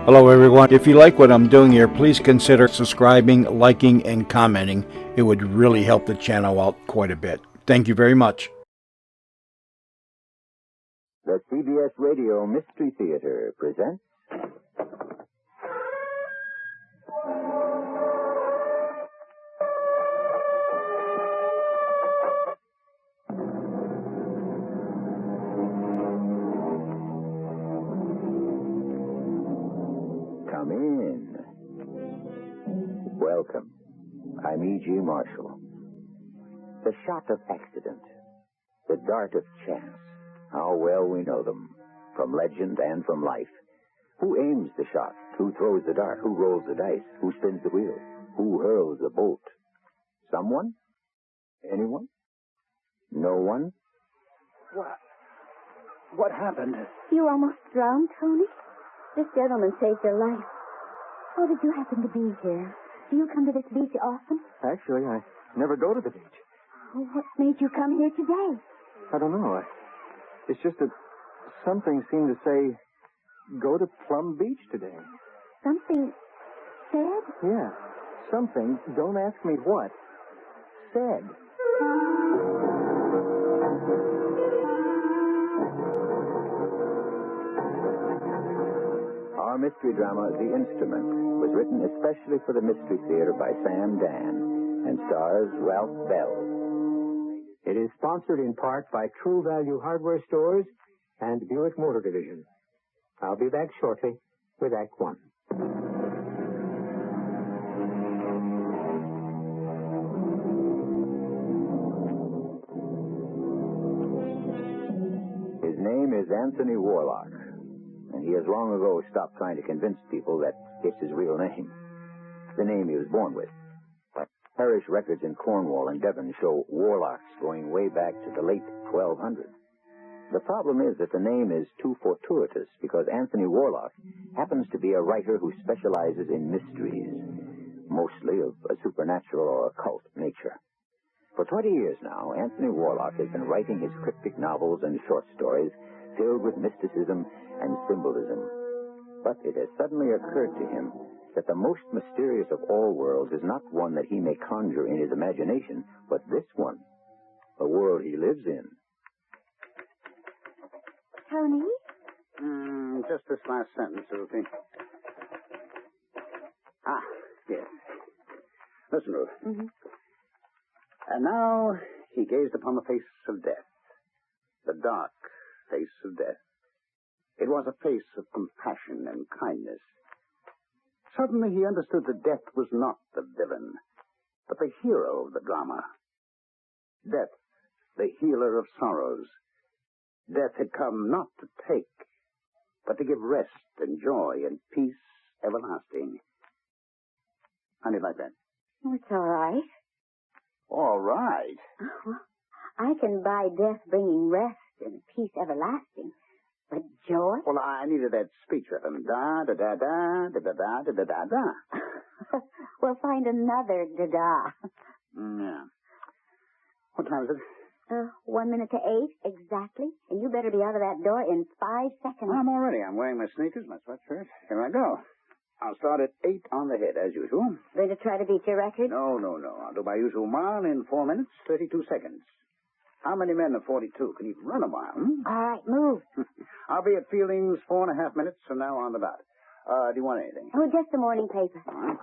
Hello, everyone. If you like what I'm doing here, please consider subscribing, liking, and commenting. It would really help the channel out quite a bit. Thank you very much. The CBS Radio Mystery Theater presents... Come in. Welcome. I'm E.G. Marshall. The shot of accident. The dart of chance. How well we know them, from legend and from life. Who aims the shot? Who throws the dart? Who rolls the dice? Who spins the wheel? Who hurls the bolt? Someone? Anyone? No one? What happened? You almost drowned, Tony? This gentleman saved your life. How did you happen to be here? Do you come to this beach often? Actually, I never go to the beach. Oh, what made you come here today? I don't know. It's just that something seemed to say, go to Plum Beach today. Something said? Yeah, something, don't ask me what, said. Our mystery drama, The Instrument, was written especially for the Mystery Theater by Sam Dan and stars Ralph Bell. It is sponsored in part by True Value Hardware Stores and Buick Motor Division. I'll be back shortly with Act One. His name is Anthony Warlock, and he has long ago stopped trying to convince people that it's his real name, the name he was born with. Parish records in Cornwall and Devon show Warlocks going way back to the late 1200s. The problem is that the name is too fortuitous because Anthony Warlock happens to be a writer who specializes in mysteries, mostly of a supernatural or occult nature. For 20 years now, Anthony Warlock has been writing his cryptic novels and short stories filled with mysticism and symbolism. But it has suddenly occurred to him that the most mysterious of all worlds is not one that he may conjure in his imagination, but this one, the world he lives in. Tony? Just this last sentence, Ruthie. Yes. Listen, Ruth. Mm-hmm. And now he gazed upon the face of death, the dark face of death. It was a face of compassion and kindness. Suddenly he understood that death was not the villain, but the hero of the drama. Death, the healer of sorrows. Death had come not to take, but to give rest and joy and peace everlasting. How do you like that? Oh, it's all right. All right. Oh, I can buy death bringing rest and peace everlasting. But joy? Well, I needed that speech rhythm. Da-da-da-da-da-da-da-da-da. Well, find another da-da. Yeah. What time is it? 1 minute to 8, exactly. And you better be out of that door in 5 seconds. I'm all ready. I'm wearing my sneakers, my sweatshirt. Here I go. I'll start at 8 on the head, as usual. Going to try to beat your record? No. I'll do my usual mile in 4 minutes, 32 seconds. How many men of 42 can even run a mile? All right, move. I'll be at Fielding's 4.5 minutes from now on the dot. Do you want anything? Oh, just the morning paper. All right.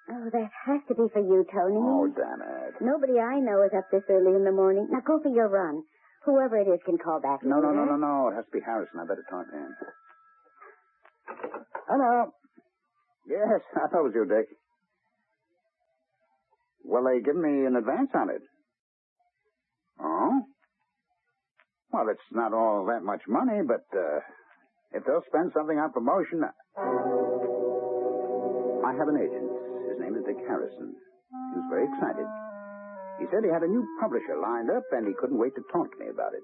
Oh, that has to be for you, Tony. Oh, damn it. Nobody I know is up this early in the morning. Now go for your run. Whoever it is can call back No. later. It has to be Harrison. I better talk to him. Hello. Yes, I thought it was you, Dick. Well, they give me an advance on it. Oh? Well, it's not all that much money, but if they'll spend something on promotion... I have an agent. His name is Dick Harrison. He was very excited. He said he had a new publisher lined up, and he couldn't wait to talk to me about it.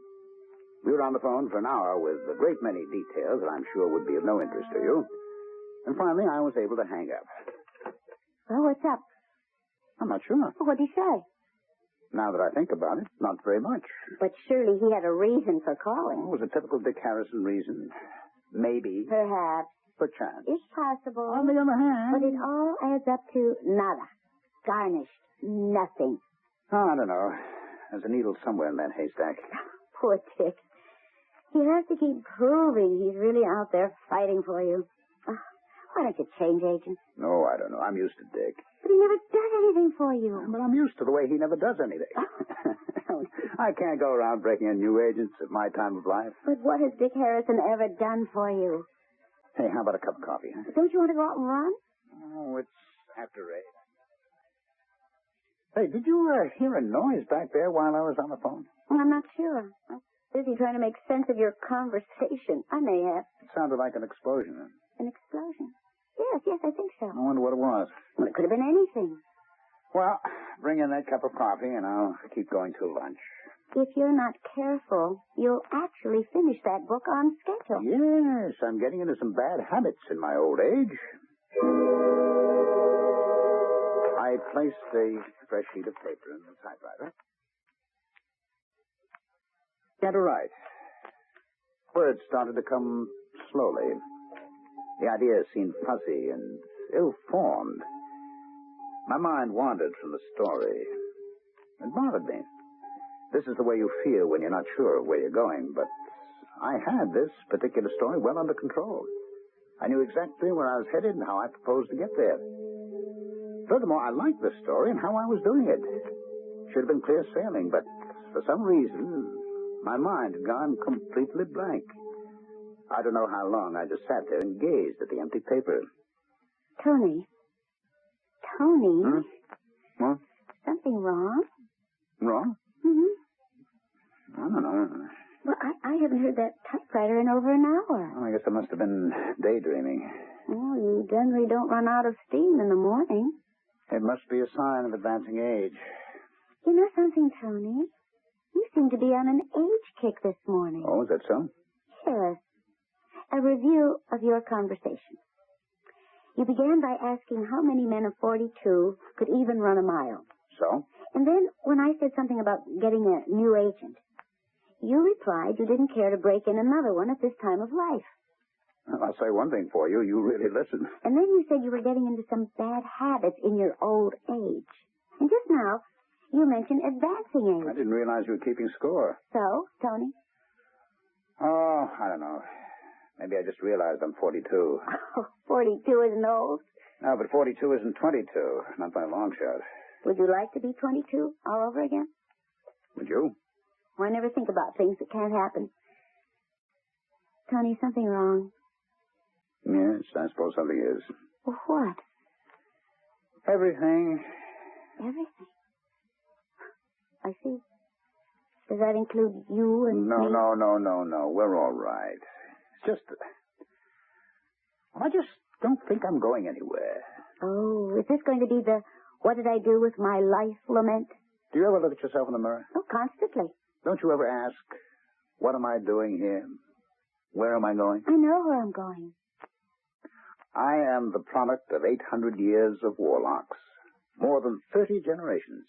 We were on the phone for an hour with a great many details that I'm sure would be of no interest to you. And finally, I was able to hang up. Well, what's up? I'm not sure. What'd he say? Now that I think about it, not very much. But surely he had a reason for calling. It was a typical Dick Harrison reason. Maybe. Perhaps. Perchance. It's possible. On the other hand... But it all adds up to nada. Garnished. Nothing. Oh, I don't know. There's a needle somewhere in that haystack. Poor Dick. He has to keep proving he's really out there fighting for you. Why don't you change agents? No, I don't know. I'm used to Dick. But he never does anything for you. But I'm used to the way he never does anything. I can't go around breaking in new agents at my time of life. But what has Dick Harrison ever done for you? Hey, how about a cup of coffee, huh? Don't you want to go out and run? Oh, it's after 8. Hey, did you hear a noise back there while I was on the phone? Well, I'm not sure. I'm busy trying to make sense of your conversation. I may have. It sounded like an explosion. An explosion? Yes, I think so. I wonder what it was. Well, it could have been anything. Well, bring in that cup of coffee, and I'll keep going till lunch. If you're not careful, you'll actually finish that book on schedule. Yes, I'm getting into some bad habits in my old age. I placed a fresh sheet of paper in the typewriter. Began to write. Words started to come slowly. The ideas seemed fuzzy and ill-formed. My mind wandered from the story. It bothered me. This is the way you feel when you're not sure of where you're going, but I had this particular story well under control. I knew exactly where I was headed and how I proposed to get there. Furthermore, I liked the story and how I was doing it. Should have been clear sailing, but for some reason, my mind had gone completely blank. I don't know how long I just sat there and gazed at the empty paper. Tony? Hmm? What? Something wrong? Wrong? Mm-hmm. I don't know. Well, I haven't heard that typewriter in over an hour. Well, I guess I must have been daydreaming. Well, you generally don't run out of steam in the morning. It must be a sign of advancing age. You know something, Tony? You seem to be on an age kick this morning. Oh, is that so? Yes. A review of your conversation. You began by asking how many men of 42 could even run a mile. So? And then when I said something about getting a new agent, you replied you didn't care to break in another one at this time of life. Well, I'll say one thing for you. You really listen. And then you said you were getting into some bad habits in your old age. And just now, you mentioned advancing age. I didn't realize you were keeping score. So, Tony? Oh, I don't know. Maybe I just realized I'm 42. Oh, 42 isn't old. No, but 42 isn't 22. Not by a long shot. Would you like to be 22 all over again? Would you? Why never think about things that can't happen? Tony, something wrong. Yes, I suppose something is. Well, what? Everything. Everything. I see. Does that include you and No. me? No. We're all right. It's just that... Well, I just don't think I'm going anywhere. Oh, is this going to be the what did I do with my life lament? Do you ever look at yourself in the mirror? Oh, constantly. Don't you ever ask, what am I doing here? Where am I going? I know where I'm going. I am the product of 800 years of warlocks. More than 30 generations.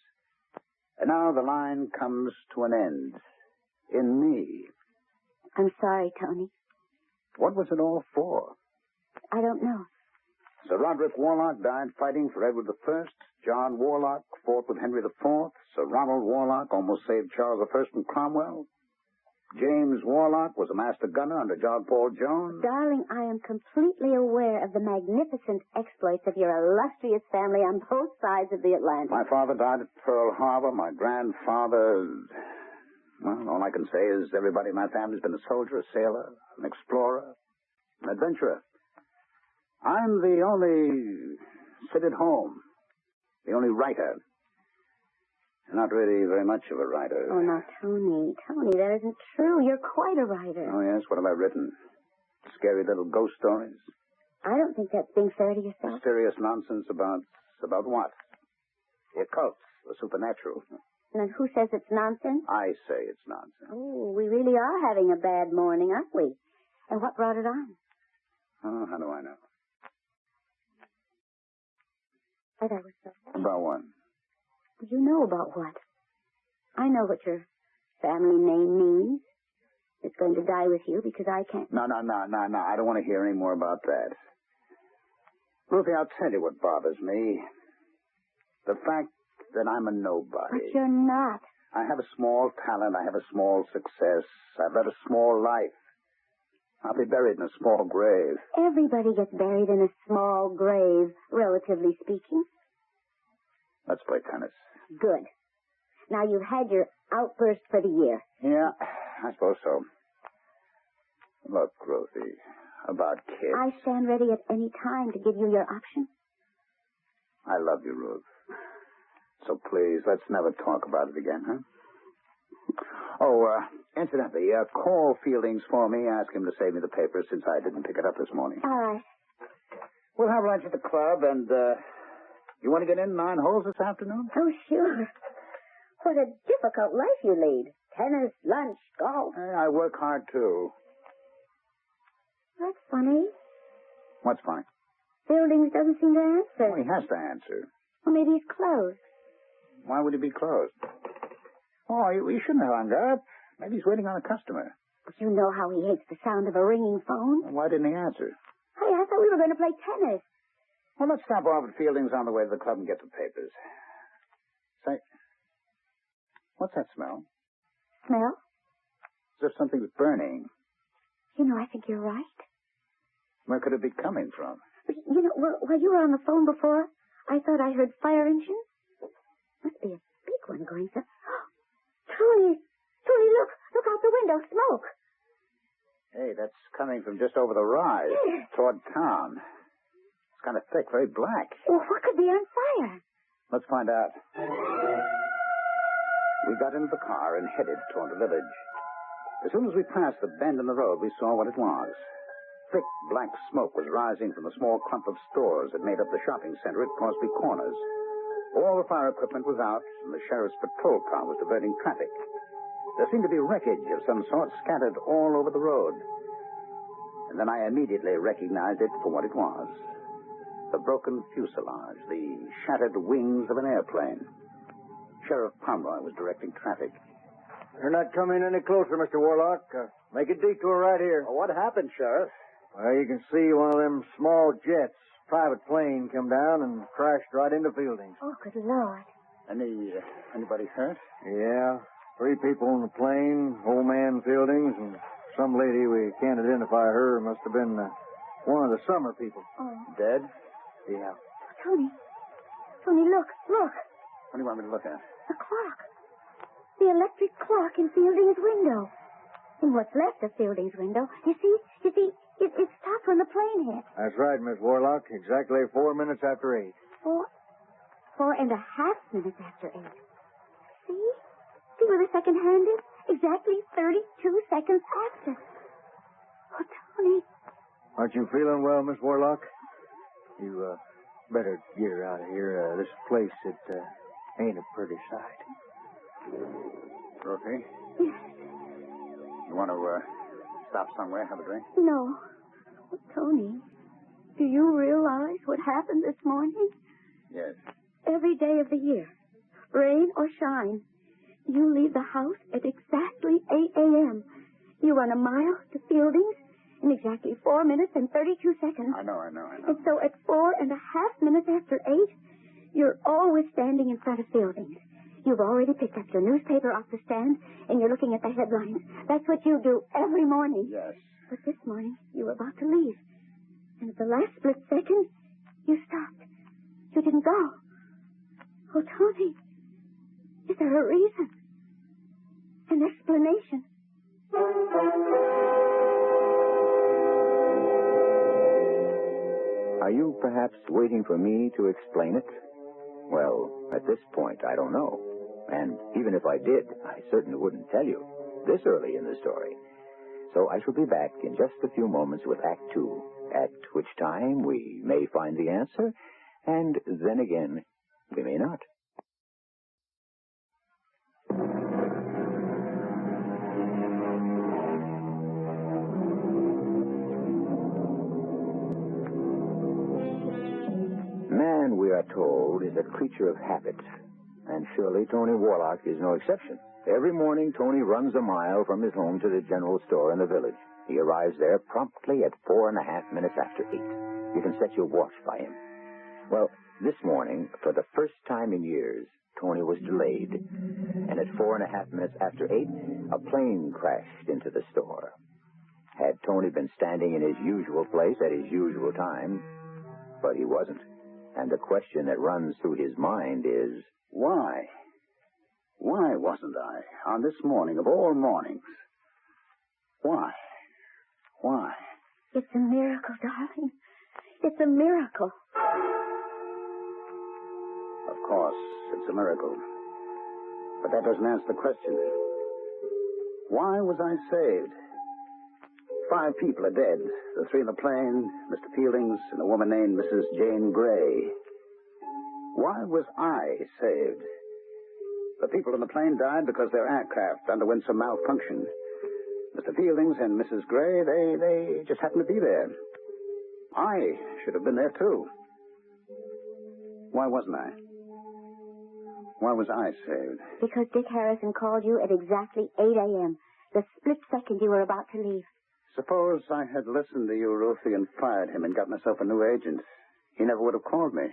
And now the line comes to an end. In me. I'm sorry, Tony. What was it all for? I don't know. Sir Roderick Warlock died fighting for Edward I. John Warlock fought with Henry IV. Sir Ronald Warlock almost saved Charles I from Cromwell. James Warlock was a master gunner under John Paul Jones. Darling, I am completely aware of the magnificent exploits of your illustrious family on both sides of the Atlantic. My father died at Pearl Harbor. My grandfather... Well, all I can say is everybody in my family's been a soldier, a sailor, an explorer, an adventurer. I'm the only sit-at-home, the only writer. Not really very much of a writer. Oh, now, Tony, that isn't true. You're quite a writer. Oh, yes? What have I written? Scary little ghost stories? I don't think that's being fair to yourself. Mysterious nonsense about what? The occult, the supernatural. And who says it's nonsense? I say it's nonsense. Oh, we really are having a bad morning, aren't we? And what brought it on? Oh, how do I know? I thought it was so. About what? You know about what? I know what your family name means. It's going to die with you because I can't. No. I don't want to hear any more about that. Ruthie, I'll tell you what bothers me. The fact that I'm a nobody. But you're not. I have a small talent. I have a small success. I've led a small life. I'll be buried in a small grave. Everybody gets buried in a small grave, relatively speaking. Let's play tennis. Good. Now you've had your outburst for the year. Yeah, I suppose so. Look, Ruthie, about kids. I stand ready at any time to give you your option. I love you, Ruth. So please, let's never talk about it again, huh? Oh, incidentally, call Fieldings for me. Ask him to save me the paper since I didn't pick it up this morning. All right. We'll have lunch at the club, and, you want to get in 9 holes this afternoon? Oh, sure. What a difficult life you lead. Tennis, lunch, golf. I work hard, too. That's funny. What's fine? Fieldings doesn't seem to answer. Well, he has to answer. Well, maybe he's closed. Why would he be closed? Oh, you shouldn't have hung up. Maybe he's waiting on a customer. But you know how he hates the sound of a ringing phone. Well, why didn't he answer? Hey, I thought we were going to play tennis. Well, let's stop off at Fieldings on the way to the club and get the papers. Say, what's that smell? Smell? As if something's burning. You know, I think you're right. Where could it be coming from? But, you know, while you were on the phone before, I thought I heard fire engines. Must be a big one going so... Tony, look out the window, smoke. Hey, that's coming from just over the rise, toward town. It's kind of thick, very black. Well, what could be on fire? Let's find out. We got into the car and headed toward the village. As soon as we passed the bend in the road, we saw what it was. Thick black smoke was rising from the small clump of stores that made up the shopping center at Crosby Corners. All the fire equipment was out, and the sheriff's patrol car was diverting traffic. There seemed to be wreckage of some sort scattered all over the road. And then I immediately recognized it for what it was. The broken fuselage, the shattered wings of an airplane. Sheriff Pomeroy was directing traffic. You're not coming any closer, Mr. Warlock. Make a detour right here. Well, what happened, Sheriff? Well, you can see one of them small jets, private plane, come down and crashed right into Fieldings. Oh, good Lord. Anybody hurt? Yeah, 3 people on the plane, old man Fieldings, and some lady, we can't identify her, must have been one of the summer people. Oh. Dead? Yeah. Tony, look. What do you want me to look at? The clock. The electric clock in Fielding's window. In what's left of Fielding's window. You see, it stopped when the plane hit. That's right, Miss Warlock. Exactly 4 minutes after 8. 4.5 minutes after 8. See where the second hand is? Exactly 32 seconds after. Oh, Tony. Aren't you feeling well, Miss Warlock? You, better get her out of here. This place, it, ain't a pretty sight. Ruthie? Yes. You want to, stop somewhere, have a drink? No. Oh, Tony, do you realize what happened this morning? Yes. Every day of the year, rain or shine, you leave the house at exactly 8 a.m. You run a mile to Fieldings in exactly 4 minutes and 32 seconds. I know. And so at 4.5 minutes after 8, you're always standing in front of Fieldings. You've already picked up your newspaper off the stand, and you're looking at the headlines. That's what you do every morning. Yes. But this morning, you were about to leave. And at the last split second, you stopped. You didn't go. Oh, Tony, is there a reason? An explanation? Are you perhaps waiting for me to explain it? Well, at this point, I don't know. And even if I did, I certainly wouldn't tell you this early in the story. So I shall be back in just a few moments with Act 2, at which time we may find the answer, and then again, we may not. Man, we are told, is a creature of habit, and surely Tony Warlock is no exception. Every morning, Tony runs a mile from his home to the general store in the village. He arrives there promptly at 4.5 minutes after 8. You can set your watch by him. Well, this morning, for the first time in years, Tony was delayed. And at 4.5 minutes after 8, a plane crashed into the store. Had Tony been standing in his usual place at his usual time, but he wasn't. And the question that runs through his mind is, Why? Why wasn't I on this morning of all mornings? Why? Why? It's a miracle, darling. It's a miracle. Of course, it's a miracle. But that doesn't answer the question. Why was I saved? 5 people are dead. The 3 in the plane, Mr. Fieldings, and a woman named Mrs. Jane Gray. Why was I saved? The people in the plane died because their aircraft underwent some malfunction. Mr. Fieldings and Mrs. Gray, they just happened to be there. I should have been there, too. Why wasn't I? Why was I saved? Because Dick Harrison called you at exactly 8 a.m., the split second you were about to leave. Suppose I had listened to you, Ruthie, and fired him and got myself a new agent. He never would have called me.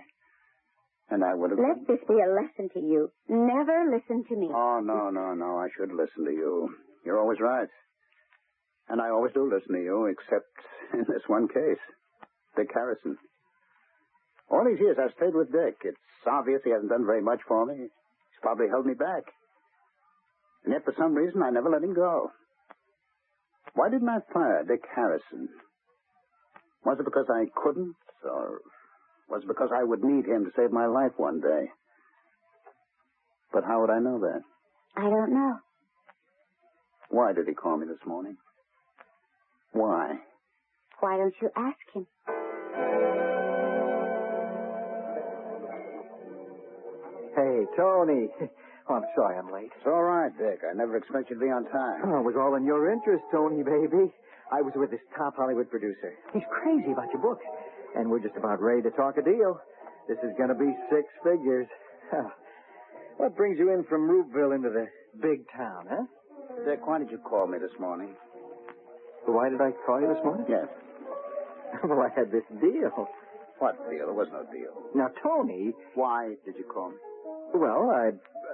And I would have... Let this be a lesson to you. Never listen to me. Oh, no. I should listen to you. You're always right. And I always do listen to you, except in this one case. Dick Harrison. All these years I've stayed with Dick. It's obvious he hasn't done very much for me. He's probably held me back. And yet, for some reason, I never let him go. Why didn't I fire Dick Harrison? Was it because I couldn't, or was it because I would need him to save my life one day? But how would I know that? I don't know. Why did he call me this morning? Why? Why don't you ask him? Hey, Tony. Oh, I'm sorry I'm late. It's all right, Dick. I never expect you to be on time. Oh, it was all in your interest, Tony, baby. I was with this top Hollywood producer. He's crazy about your book. And we're just about ready to talk a deal. This is going to be 6 figures. What brings you in from Roopville into the big town, huh? Dick, why did you call me this morning? Why did I call you this morning? Yes. Well, I had this deal. What deal? There was no deal. Now, Tony... Why did you call me? Well,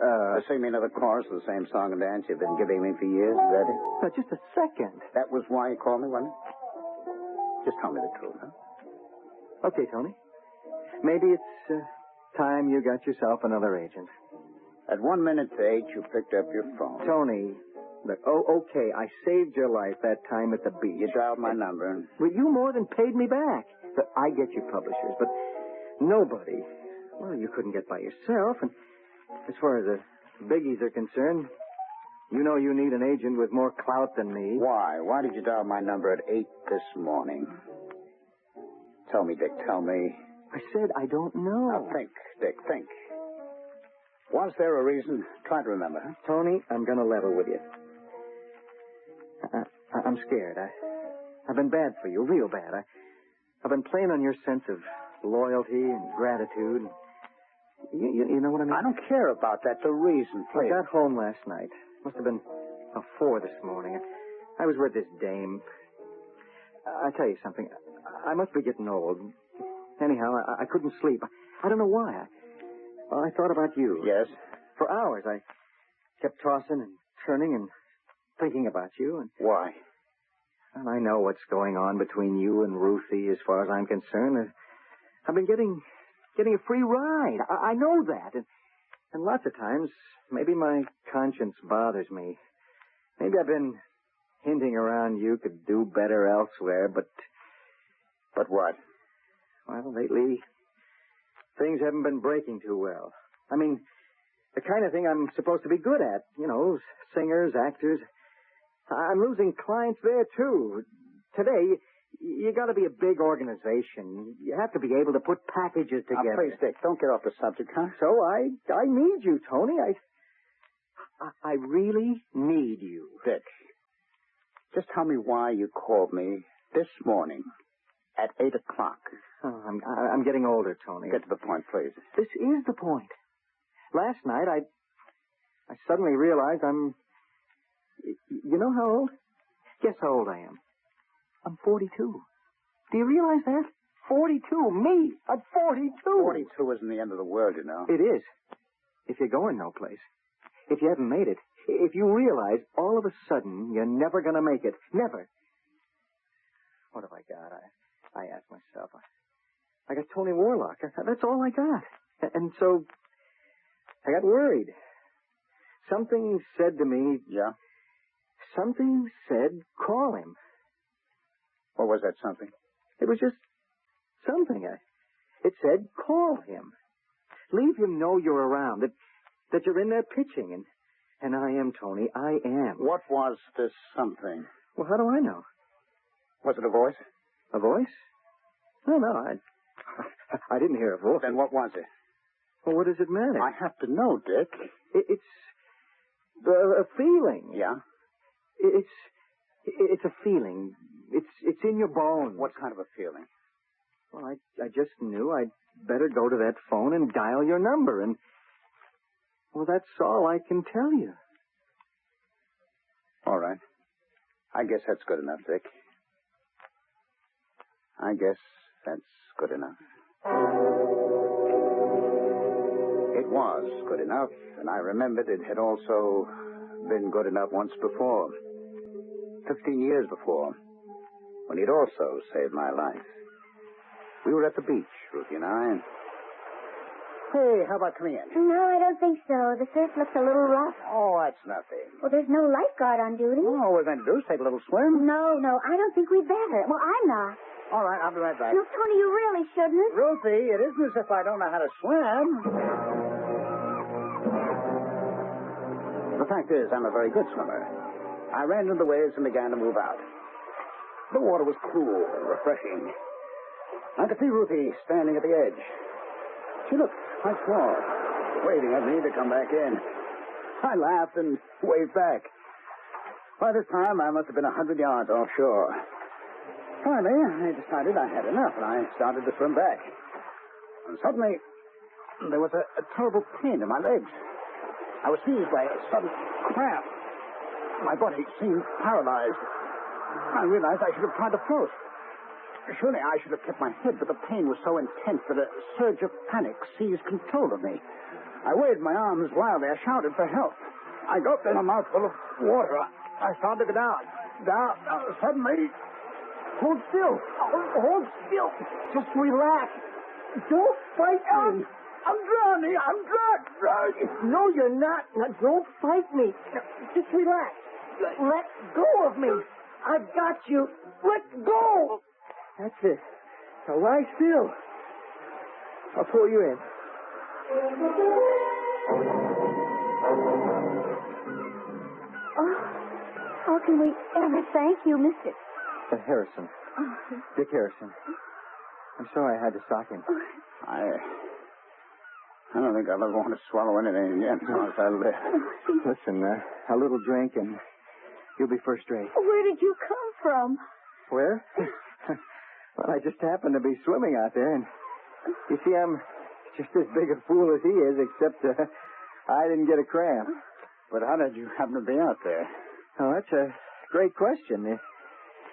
To sing me another chorus of the same song and dance you've been giving me for years, is that it? Now, just a second. That was why you called me, wasn't it? Just tell me the truth, huh? Okay, Tony. Maybe it's time you got yourself another agent. At 1 minute to 8, you picked up your phone. Tony, look, okay, I saved your life that time at the beach. You dialed my number. Well, you more than paid me back. Look, I get your publishers, but nobody. Well, you couldn't get by yourself, and as far as the biggies are concerned, you know you need an agent with more clout than me. Why? Why did you dial my number at 8 this morning? Tell me, Dick, tell me. I said I don't know. Now, think, Dick, think. Was there a reason? Try to remember, huh? Tony, I'm going to level with you. I'm scared. I've been bad for you, real bad. I've been playing on your sense of loyalty and gratitude. You know what I mean? I don't care about that. The reason, I please. got home last night. Must have been 4 this morning. I was with this dame. I tell you something. I must be getting old. Anyhow, I couldn't sleep. I don't know why. I thought about you. Yes? For hours, I kept tossing and turning and thinking about you. And Why? well, I know what's going on between you and Ruthie as far as I'm concerned. I've been getting a free ride. I know that. And lots of times, maybe my conscience bothers me. Maybe I've been hinting around you could do better elsewhere, but... But what? Well, lately, things haven't been breaking too well. I mean, the kind of thing I'm supposed to be good at. You know, singers, actors. I'm losing clients there, too. Today, you got to be a big organization. You have to be able to put packages together. Please, Dick, don't get off the subject, huh? So I need you, Tony. I really need you. Dick, just tell me why you called me this morning at 8 o'clock. Oh, I'm getting older, Tony. Get to the point, please. This is the point. Last night, I suddenly realized I'm... You know how old? Guess how old I am. I'm 42. Do you realize that? 42. Me. I'm 42. 42 isn't the end of the world, you know. It is. If you're going no place. If you haven't made it. If you realize all of a sudden you're never going to make it. Never. What have I got? I asked myself. I got Tony Warlock. That's all I got. And so I got worried. Something said to me... Yeah? Something said, call him. What was that something? It was just something. It said, call him. Leave him know you're around, that you're in there pitching. And I am, Tony. I am. What was this something? Well, how do I know? Was it a voice? A voice? No, I didn't hear a voice. Then what was it? Well, what does it matter? I have to know, Dick. It's a feeling. Yeah? It's a feeling. It's in your bones. What kind of a feeling? Well, I just knew I'd better go to that phone and dial your number, and... Well, that's all I can tell you. All right. I guess that's good enough, Dick. I guess that's good enough. It was good enough, and I remembered it had also been good enough once before. 15 years before, when he'd also saved my life. We were at the beach, Ruthie and I. Hey, how about coming in? No, I don't think so. The surf looks a little rough. Oh, that's nothing. Well, there's no lifeguard on duty. Oh, all we're going to do is take a little swim. No, I don't think we'd better. Well, I'm not. All right, I'll be right back. No, Tony, you really shouldn't. Ruthie, it isn't as if I don't know how to swim. The fact is, I'm a very good swimmer. I ran into the waves and began to move out. The water was cool and refreshing. I could see Ruthie standing at the edge. She looked quite small, waiting at me to come back in. I laughed and waved back. By this time, I must have been 100 yards offshore. Finally, I decided I had enough, and I started to swim back. And suddenly, there was a terrible pain in my legs. I was seized by a sudden cramp. My body seemed paralyzed. I realized I should have tried to float. Surely I should have kept my head, but the pain was so intense that a surge of panic seized control of me. I waved my arms wildly. I shouted for help. I gulped in a mouthful of water. I started to go down. Suddenly... Hold still. Hold still. Just relax. Don't fight me. I'm drowning. I'm drowning. No, you're not. Now, don't fight me. Now, just relax. Let go of me. I've got you. Let go. That's it. Now lie still. I'll pull you in. Oh, how can we ever thank you, Mr. Harrison. Dick Harrison. I'm sorry I had to sock him. I don't think I'll ever want to swallow anything again as long as I live. Listen, a little drink and you'll be first rate. Where did you come from? Where? Well, I just happened to be swimming out there, and you see, I'm just as big a fool as he is, except I didn't get a cramp. But how did you happen to be out there? Oh, that's a great question.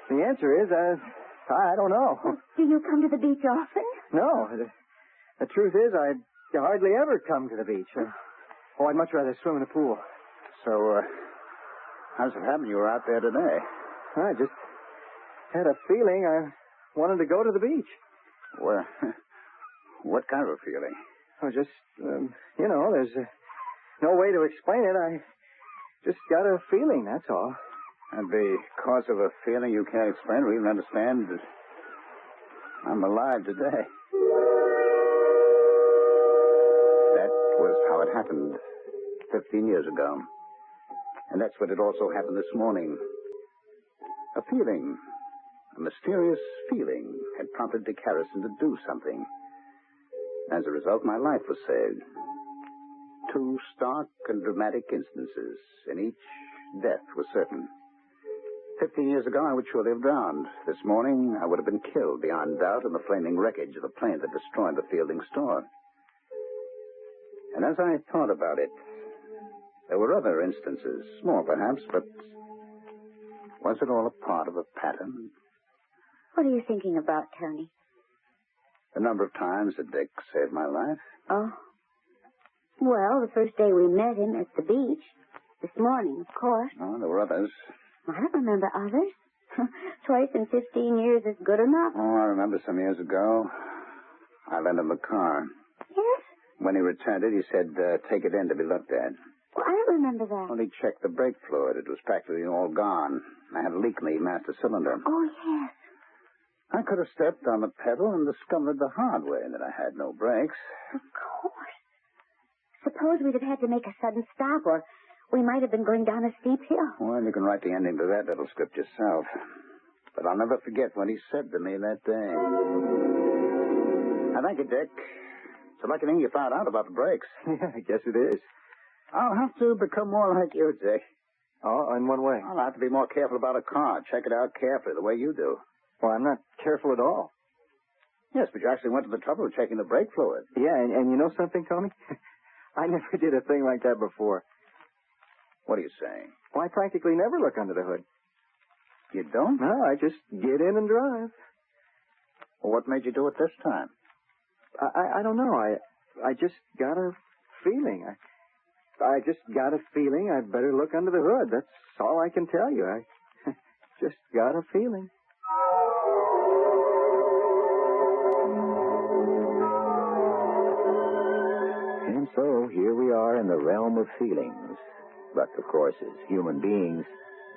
The answer is, I don't know. Do you come to the beach often? No. The truth is, I hardly ever come to the beach. I'd much rather swim in a pool. So, how's it happen you were out there today? I just had a feeling I wanted to go to the beach. Well, what kind of a feeling? Oh, just, there's no way to explain it. I just got a feeling, that's all. And because of a feeling you can't explain or even understand, I'm alive today. That was how it happened 15 years ago. And that's what had also happened this morning. A feeling, a mysterious feeling, had prompted Dick Harrison to do something. As a result, my life was saved. 2 stark and dramatic instances. In each, death was certain. 15 years ago, I would surely have drowned. This morning, I would have been killed beyond doubt in the flaming wreckage of the plane that destroyed the Fielding store. And as I thought about it, There were other instances, small perhaps, but was it all a part of a pattern? What are you thinking about, Tony? The number of times that Dick saved my life. Oh. Well, the first day we met him at the beach. This morning, of course. Oh, there were others. I don't remember others. Twice in 15 years is good enough. Oh, I remember some years ago. I lent him the car. Yes? When he returned it, he said, take it in to be looked at. Well, I don't remember that. Well, he checked the brake fluid. It was practically all gone. I had a leak in the master cylinder. Oh, yes. I could have stepped on the pedal and discovered the hard way that I had no brakes. Of course. Suppose we'd have had to make a sudden stop, or we might have been going down a steep hill. Well, you can write the ending to that little script yourself. But I'll never forget what he said to me that day. I thank you, Dick. It's a lucky thing you found out about the brakes. Yeah, I guess it is. I'll have to become more like you, Dick. Oh, in what way? I'll have to be more careful about a car. Check it out carefully, the way you do. Well, I'm not careful at all. Yes, but you actually went to the trouble of checking the brake fluid. Yeah, and you know something, Tony? I never did a thing like that before. What are you saying? Well, I practically never look under the hood. You don't? No, I just get in and drive. Well, what made you do it this time? I don't know. I just got a feeling. I just got a feeling I'd better look under the hood. That's all I can tell you. I just got a feeling. And so here we are in the realm of feelings. But, of course, as human beings,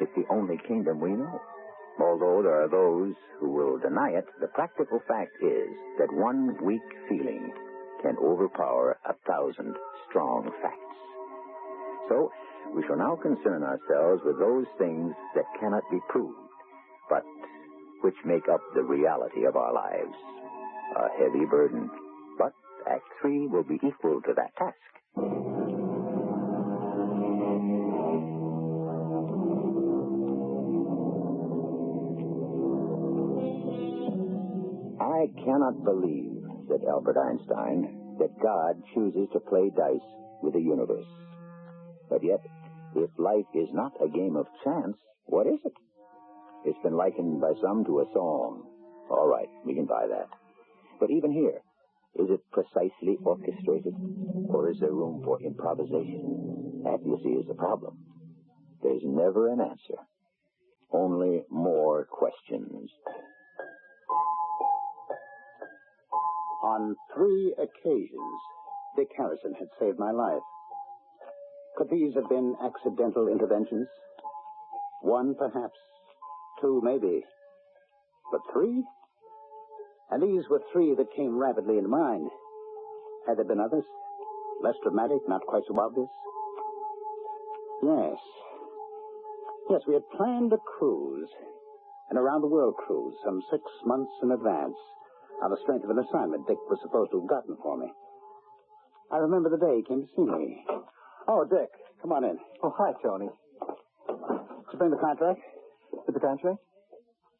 it's the only kingdom we know. Although there are those who will deny it, the practical fact is that one weak feeling can overpower 1,000 strong facts. So, we shall now concern ourselves with those things that cannot be proved, but which make up the reality of our lives. A heavy burden, but Act 3 will be equal to that task. I cannot believe, said Albert Einstein, that God chooses to play dice with the universe. But yet, if life is not a game of chance, what is it? It's been likened by some to a song. All right, we can buy that. But even here, is it precisely orchestrated, or is there room for improvisation? That, you see, is the problem. There's never an answer. Only more questions. On 3 occasions, Dick Harrison had saved my life. Could these have been accidental interventions? 1, perhaps. 2, maybe. But 3? And these were 3 that came rapidly into mind. Had there been others? Less dramatic, not quite so obvious? Yes. Yes, we had planned a cruise, an around-the-world cruise, some 6 months in advance, on the strength of an assignment Dick was supposed to have gotten for me. I remember the day he came to see me. Oh, Dick, come on in. Oh, hi, Tony. Did you bring the contract? The contract?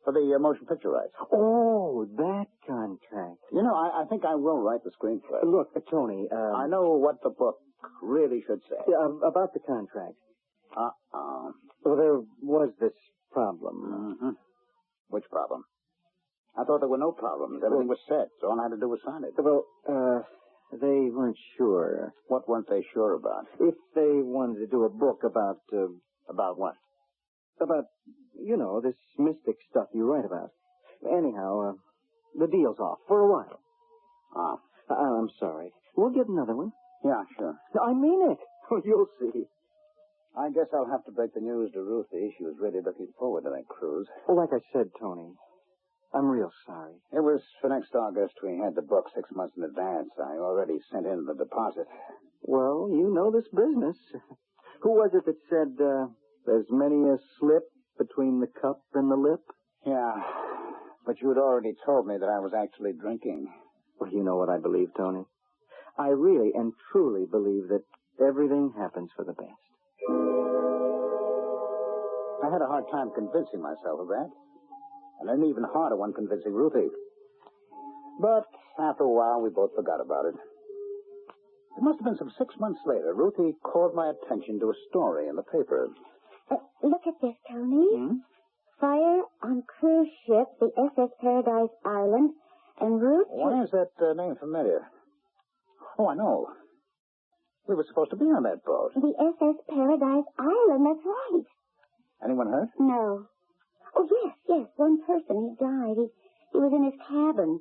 For the motion picture rights. Oh, that contract. You know, I think I will write the screenplay. Look, Tony, I know what the book really should say. about the contract. Uh-oh. Well, there was this problem. Mm-hmm. Which problem? I thought there were no problems. Everything was set, so all I had to do was sign it. Well, they weren't sure. What weren't they sure about? If they wanted to do a book about... About what? About, you know, this mystic stuff you write about. Anyhow, the deal's off for a while. Ah. I'm sorry. We'll get another one. Yeah, sure. I mean it. You'll see. I guess I'll have to break the news to Ruthie. She was really looking forward to that cruise. Well, like I said, Tony, I'm real sorry. It was for next August. We had the book 6 months in advance. I already sent in the deposit. Well, you know this business. Who was it that said, there's many a slip between the cup and the lip? Yeah, but you had already told me that I was actually drinking. Well, you know what I believe, Tony. I really and truly believe that everything happens for the best. I had a hard time convincing myself of that. And an even harder one convincing Ruthie. But after a while, we both forgot about it. It must have been some 6 months later. Ruthie called my attention to a story in the paper. Look at this, Tony. Fire on cruise ship, the SS Paradise Island, en route to... Why is that name familiar? Oh, I know. We were supposed to be on that boat. The SS Paradise Island, that's right. Anyone hurt? No. Oh, yes. One person. He died. He was in his cabin.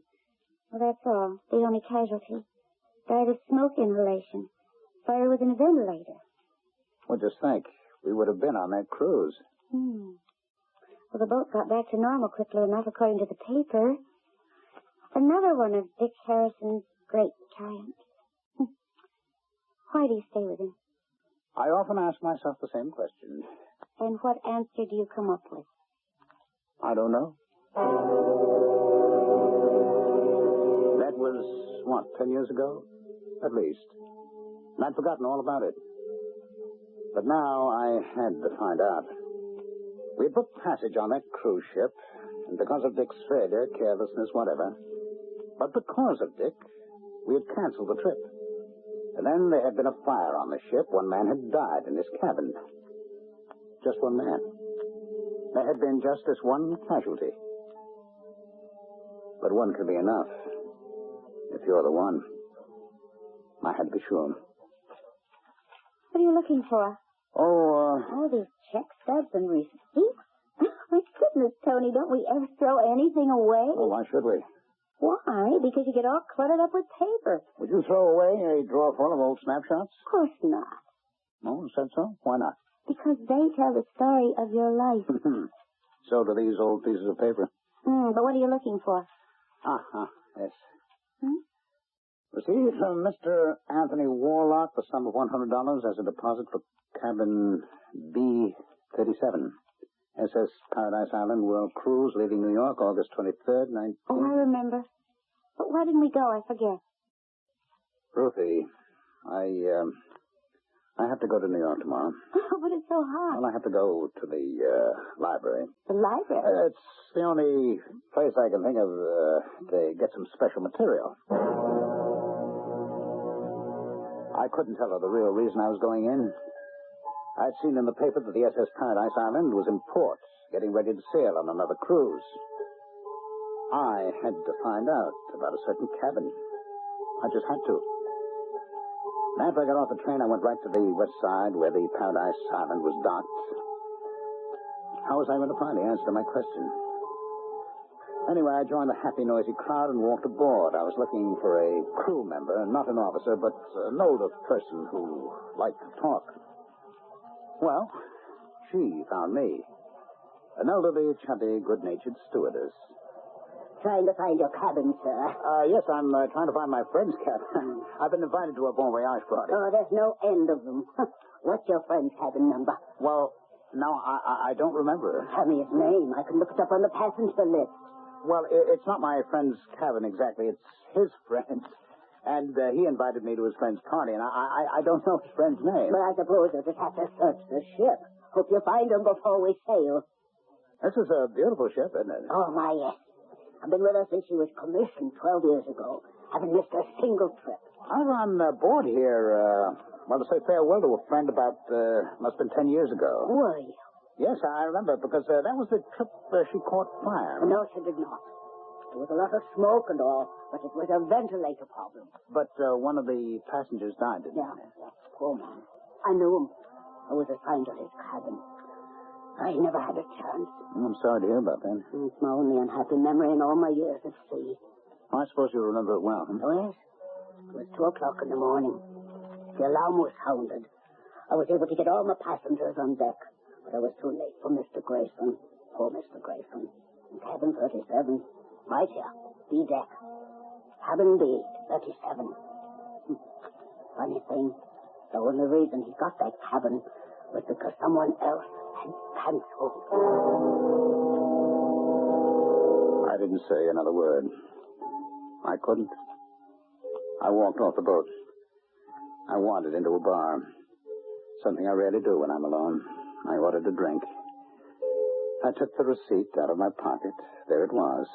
Well, that's all. The only casualty. Died of smoke inhalation. Fire was in a ventilator. Well, just think. We would have been on that cruise. Well, the boat got back to normal quickly enough, according to the paper. Another one of Dick Harrison's great triumphs. Why do you stay with him? I often ask myself the same question. And what answer do you come up with? I don't know. That was, 10 years ago? At least. And I'd forgotten all about it. But now I had to find out. We had booked passage on that cruise ship, and because of Dick's failure, carelessness, whatever. But because of Dick, we had canceled the trip. And then there had been a fire on the ship. One man had died in his cabin. Just one man. There had been just this one casualty. But one could be enough. If you're the one. I had to be sure. What are you looking for? Oh, these check stubs and receipts. My goodness, Tony, don't we ever throw anything away? well, why should we? Why? Because you get all cluttered up with paper. Would you throw away a drawer full of old snapshots? Of course not. No, said so? Why not? Because they tell the story of your life. So do these old pieces of paper. But what are you looking for? Yes. Received from Mr. Anthony Warlock the sum of $100 as a deposit for cabin B37. SS Paradise Island World Cruise leaving New York August 23rd, 19... Oh, I remember. But why didn't we go? I forget. Ruthie, I have to go to New York tomorrow. But it's so hot. Well, I have to go to the library. The library? It's the only place I can think of to get some special material. I couldn't tell her the real reason I was going in. I'd seen in the paper that the SS Paradise Island was in port, getting ready to sail on another cruise. I had to find out about a certain cabin. I just had to. And after I got off the train, I went right to the west side where the Paradise Island was docked. How was I going to find the answer to my question? Anyway, I joined the happy, noisy crowd and walked aboard. I was looking for a crew member, not an officer, but an older person who liked to talk. Well, she found me. An elderly, chubby, good-natured stewardess. Trying to find your cabin, sir. Yes, I'm trying to find my friend's cabin. I've been invited to a bon voyage party. Oh, there's no end of them. What's your friend's cabin number? Well, no, I don't remember. Tell me his name. I can look it up on the passenger list. Well, it's not my friend's cabin exactly. It's his friend's. And he invited me to his friend's party, and I don't know his friend's name. But I suppose you'll just have to search the ship. Hope you find him before we sail. This is a beautiful ship, isn't it? Oh, my, yes. I've been with her since she was commissioned 12 years ago. Haven't missed a single trip. I was on board here, to say farewell to a friend about, must have been 10 years ago. Were you? Yes, I remember, because that was the trip she caught fire. No, she did not. There was a lot of smoke and all, but it was a ventilator problem. But one of the passengers died, didn't he? Yeah, poor man. I knew him. I was assigned to his cabin. I never had a chance. I'm sorry to hear about that. It's my only unhappy memory in all my years at sea. I suppose you remember it well, huh? Oh, yes. It was 2 o'clock in the morning. The alarm was sounded. I was able to get all my passengers on deck, but I was too late for Mr. Grayson. Poor Mr. Grayson. In cabin 37. Right here. B deck. Cabin B, 37. Funny thing, the only reason he got that cabin was because someone else had canceled. I didn't say another word. I couldn't. I walked off the boat. I wandered into a bar. Something I rarely do when I'm alone. I ordered a drink. I took the receipt out of my pocket. There it was.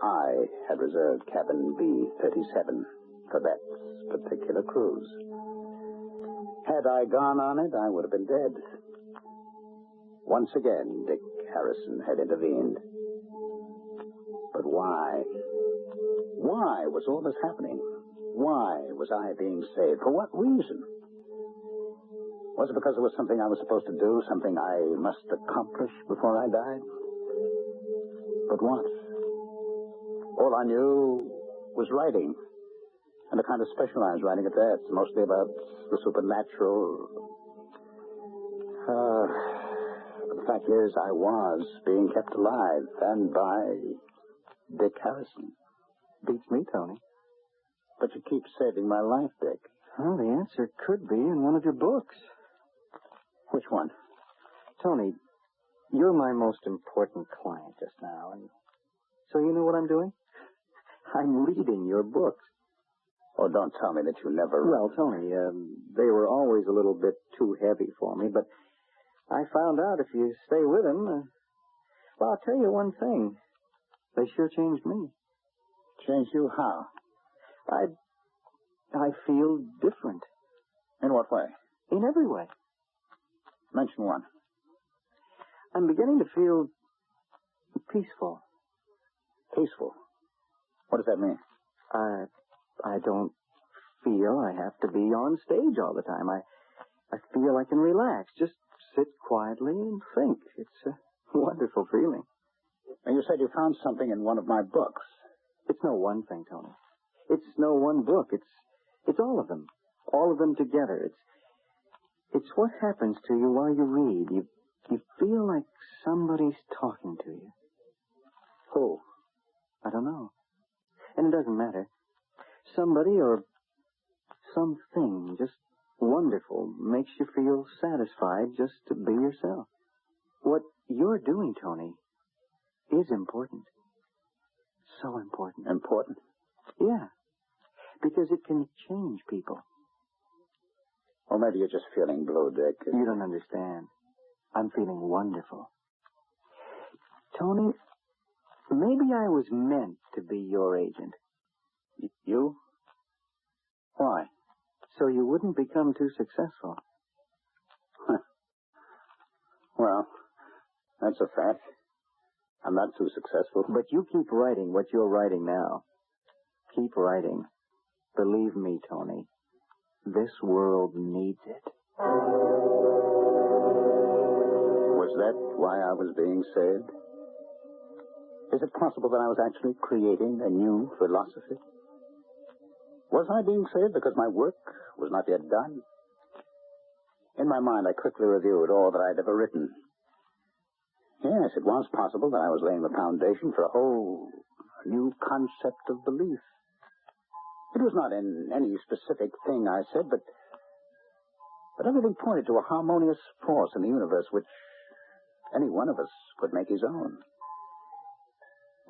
I had reserved cabin B37. for that particular cruise. Had I gone on it, I would have been dead. Once again, Dick Harrison had intervened. But why? Why was all this happening? Why was I being saved? For what reason? Was it because there was something I was supposed to do, something I must accomplish before I died? But what? All I knew was writing, and a kind of specialized writing at that, mostly about the supernatural. The fact is, I was being kept alive, and by Dick Harrison. Beats me, Tony. But you keep saving my life, Dick. Well, the answer could be in one of your books. Which one? Tony, you're my most important client just now, and so you know what I'm doing? I'm reading your books. Oh, don't tell me that you never... Well, Tony, they were always a little bit too heavy for me, but I found out if you stay with them, well, I'll tell you one thing. They sure changed me. Changed you how? I feel different. In what way? In every way. Mention one. I'm beginning to feel peaceful. Peaceful? What does that mean? I don't feel I have to be on stage all the time. I feel I can relax, just sit quietly and think. It's a wonderful feeling. And you said you found something in one of my books. It's no one thing, Tony. It's no one book. It's all of them. All of them together. It's what happens to you while you read. You feel like somebody's talking to you. Who? I don't know. And it doesn't matter. Somebody or something just wonderful makes you feel satisfied just to be yourself. What you're doing, Tony, is important. So important. Important? Yeah. Because it can change people. Or maybe you're just feeling blue, Dick. You don't understand. I'm feeling wonderful. Tony, maybe I was meant to be your agent. You? Why? So you wouldn't become too successful. Huh. Well, that's a fact. I'm not too successful. But you keep writing what you're writing now. Keep writing. Believe me, Tony, this world needs it. Was that why I was being saved? Is it possible that I was actually creating a new philosophy? Was I being saved because my work was not yet done? In my mind, I quickly reviewed all that I'd ever written. Yes, it was possible that I was laying the foundation for a whole new concept of belief. It was not in any specific thing I said, but everything pointed to a harmonious force in the universe which any one of us could make his own.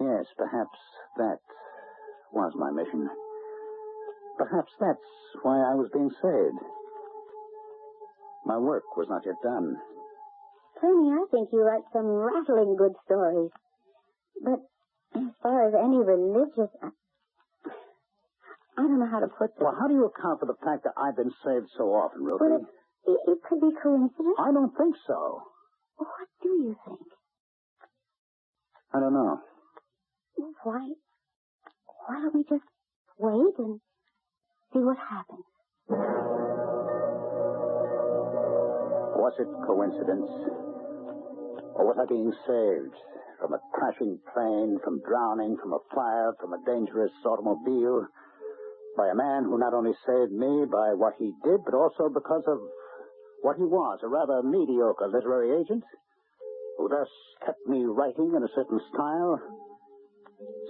Yes, perhaps that was my mission. Perhaps that's why I was being saved. My work was not yet done. Tony, I think you write some rattling good stories. But as far as any religious... I don't know how to put this. Well, how do you account for the fact that I've been saved so often, Ruthie? Well, it could be coincidence. I don't think so. What do you think? I don't know. Why don't we just wait and see what happens? Was it coincidence? Or was I being saved from a crashing plane, from drowning, from a fire, from a dangerous automobile, by a man who not only saved me by what he did, but also because of what he was, a rather mediocre literary agent, who thus kept me writing in a certain style?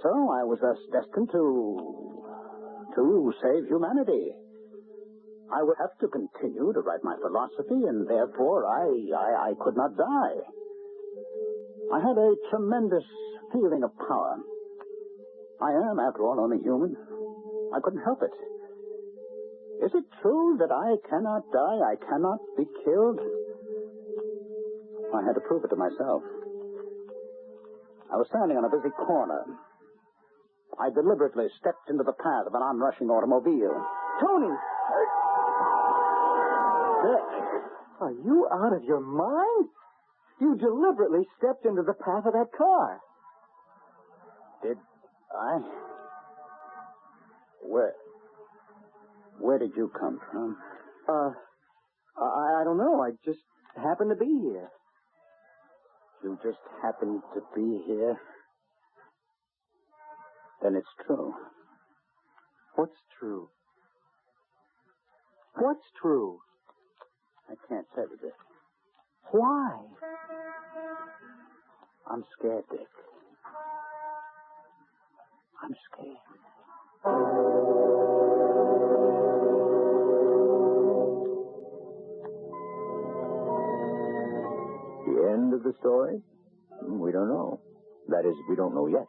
So I was thus destined to save humanity. I would have to continue to write my philosophy, and therefore I could not die. I had a tremendous feeling of power. I am, after all, only human. I couldn't help it. Is it true that I cannot die? I cannot be killed? I had to prove it to myself. I was standing on a busy corner. I deliberately stepped into the path of an onrushing automobile. Tony! Dick, are you out of your mind? You deliberately stepped into the path of that car. Did I? Where did you come from? I don't know. I just happened to be here. You just happened to be here? Then it's true. What's true? What's true? I can't tell you this. Why? I'm scared, Dick. I'm scared. The end of the story? We don't know. That is, we don't know yet.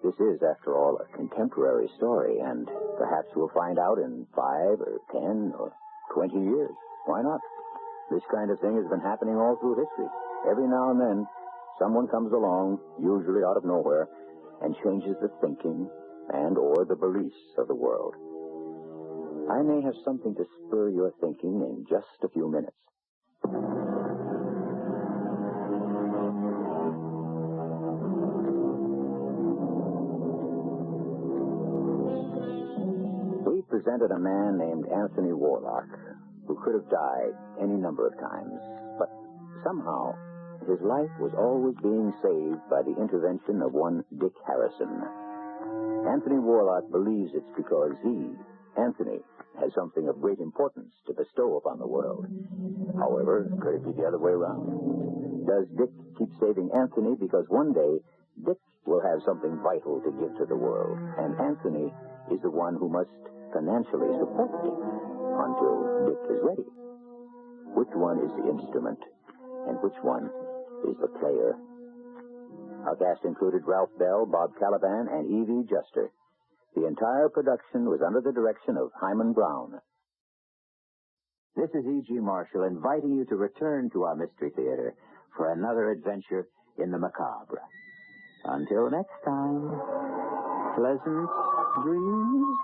This is, after all, a contemporary story, and perhaps we'll find out in 5 or 10 or 20 years. Why not? This kind of thing has been happening all through history. Every now and then, someone comes along, usually out of nowhere, and changes the thinking and or the beliefs of the world. I may have something to spur your thinking in just a few minutes. We presented a man named Anthony Warlock, who could have died any number of times, but somehow his life was always being saved by the intervention of one Dick Harrison. Anthony Warlock believes it's because he, Anthony, has something of great importance to bestow upon the world. However, could it be the other way around? Does Dick keep saving Anthony because one day Dick will have something vital to give to the world, and Anthony is the one who must financially support Dick until Dick is ready? Which one is the instrument, and which one is the player? Our cast included Ralph Bell, Bob Kaliban, and Evie Juster. The entire production was under the direction of Hyman Brown. This is E.G. Marshall inviting you to return to our Mystery Theater for another adventure in the macabre. Until next time, pleasant dreams.